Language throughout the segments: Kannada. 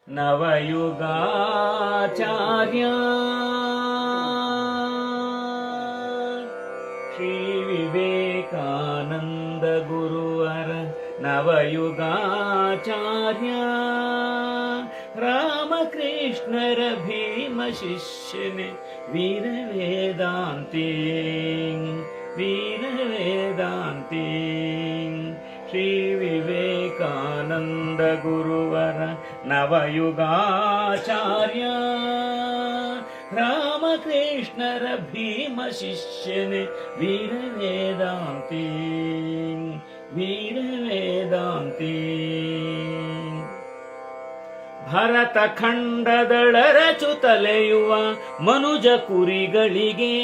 ನವಯುಗಾಚಾರ್ಯ ಶ್ರೀ ವಿವೇಕಾನಂದ ಗುರುವರ ನವಯುಗಾಚಾರ್ಯ ರಾಮಕೃಷ್ಣರ ಭೀಮ ಶಿಷ್ಯನೆ ವೀರ ವೇದಾಂತಿ ಶ್ರೀ ವಿವೇಕಾನಂದ ಗುರುವರ ನವಯುಗಾಚಾರ್ಯ ರಾಮಕೃಷ್ಣರ ಭೀಮ ಶಿಷ್ಯನೆ ವೀರ ವೇದಾಂತಿ ಭರತ ಖಂಡದಳರಚು ತಲೆಯುವ ಮನುಜ ಕುರಿಗಳಿಗೆ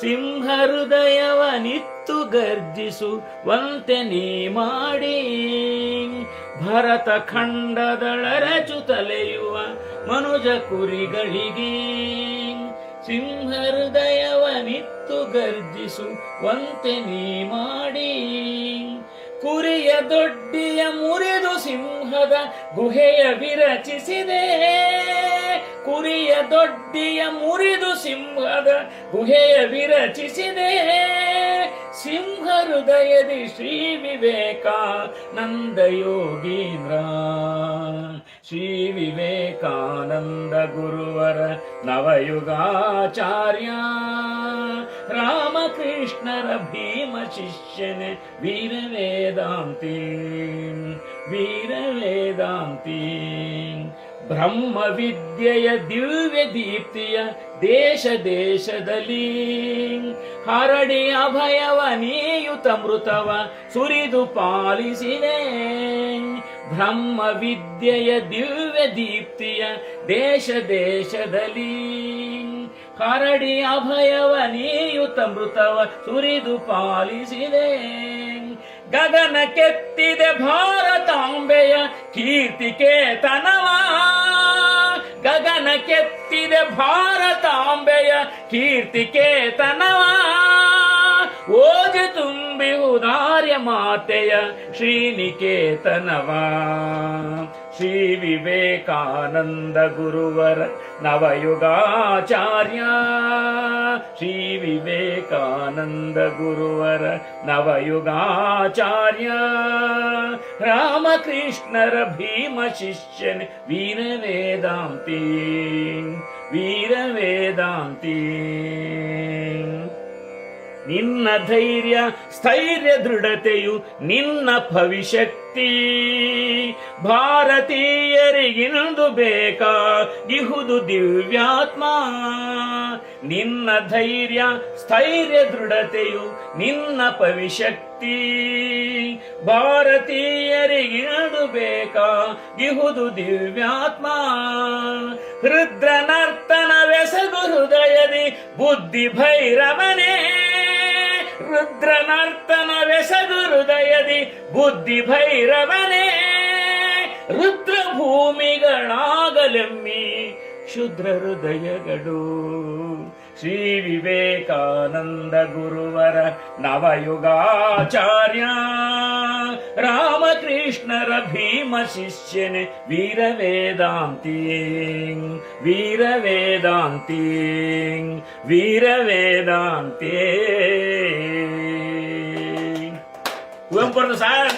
ಸಿಂಹ ಹೃದಯವನಿತ್ತು ಗರ್ಜಿಸುವಂತೆ ನೀ ಮಾಡಿ ಭರತ ಖಂಡದಳರಚು ತಲೆಯುವ ಮನುಜ ಕುರಿಗಳಿಗೆ ಸಿಂಹ ಹೃದಯವನಿತ್ತು ಗರ್ಜಿಸುವಂತೆ ನೀ ಮಾಡಿ ಕುರಿಯ ದೊಡ್ಡಿಯ ಮುರಿದು ಸಿಂಹದ ಗುಹೆಯ ವಿರಚಿಸಿದೆ ಕುರಿಯ ದೊಡ್ಡಿಯ ಮುರಿದು ಸಿಂಹದ ಗುಹೆಯ ವಿರಚಿಸಿದೆ ಸಿಂಹ ಹೃದಯದಿ ಶ್ರೀ ವಿವೇಕಾನಂದ ಯೋಗೀಂದ್ರ ಶ್ರೀ ವಿವೇಕಾನಂದ ಗುರುವರ ನವಯುಗಾಚಾರ್ಯ ರಾಮಕೃಷ್ಣರ ಭೀಮ ಶಿಷ್ಯನೆ ವೀರ ವೇದಾಂತಿ ಬ್ರಹ್ಮ ವಿದ್ಯೆಯ ದಿವ್ಯ ದೀಪ್ತಿಯ ದೇಶ ದೇಶದಲ್ಲಿ ಹರಡಿ ಅಭಯವ ನೀಯುತ ಮೃತವ ಸುರಿದು ಪಾಲಿಸಿದೆ ಬ್ರಹ್ಮ ವಿದ್ಯೆಯ ದಿವ್ಯ ದೀಪ್ತಿಯ ದೇಶ ದೇಶದಲ್ಲಿ ಹರಡಿ ಅಭಯವ ನೀಯುತ ಮೃತವ ಸುರಿದು ಪಾಲಿಸಿದೆ ಗಗನ ಕೆತ್ತಿದೆ ಭಾರತಾಂಬೆಯ ಕೀರ್ತಿಕೇತನವ ಗಗನ ಕೆತ್ತಿದೆ ಭಾರತಾಂಬೆಯ ಕೀರ್ತಿಕೇತನವ ಓಜಿ ತುಂಬಿ ಉದಾರ್ಯ ಮಾತೆಯ ಶ್ರೀನಿಕೇತನವ ಶ್ರೀ ವಿವೇಕಾನಂದ ಗುರುವರ ನವಯುಗಾಚಾರ್ಯ ಶ್ರೀ ವಿವೇಕಾನಂದ ಗುರುವರ ನವಯುಗಾಚಾರ್ಯ ರಾಮಕೃಷ್ಣರ ಭೀಮ ಶಿಷ್ಯನೆ ವೀರ ವೇದಾಂತಿ ನಿನ್ನ ಧೈರ್ಯ ಸ್ಥೈರ್ಯ ದೃಢತೆಯು ನಿನ್ನ ಭವಿಷ್ಯಕ್ತಿ ಭಾರತೀಯರಿಗಿಂದು ಬೇಕಾಗಿಹುದು ದಿವ್ಯಾತ್ಮ ನಿನ್ನ ಧೈರ್ಯ ಸ್ಥೈರ್ಯ ದೃಢತೆಯು ನಿನ್ನ ಭವಿಷ್ಯಕ್ತಿ ಭಾರತೀಯರಿಗಿಂದು ಬೇಕಾಗಿಹುದು ದಿವ್ಯಾತ್ಮ ರುದ್ರ ನರ್ತನವೆಸಗು ಹೃದಯದಿ ಬುದ್ಧಿ ಭೈರವನೇ ರುದ್ರ ನರ್ತನವೆಸಗು ಹೃದಯದಿ ಬುದ್ಧಿ ಭೈರವನೇ ರುದ್ರ ಭೂಮಿಗಳಾಗಲೆಮ್ಮಿ ಶುದ್ರ ಹೃದಯಗಳು ಶ್ರೀ ವಿವೇಕಾನಂದ ಗುರುವರ ನವಯುಗಾಚಾರ್ಯ ರಾಮಕೃಷ್ಣರ ಭೀಮ ಶಿಷ್ಯನೆ ವೀರ ವೇದಾಂತಿ ಕುವೆಂಪು ಸಾರ್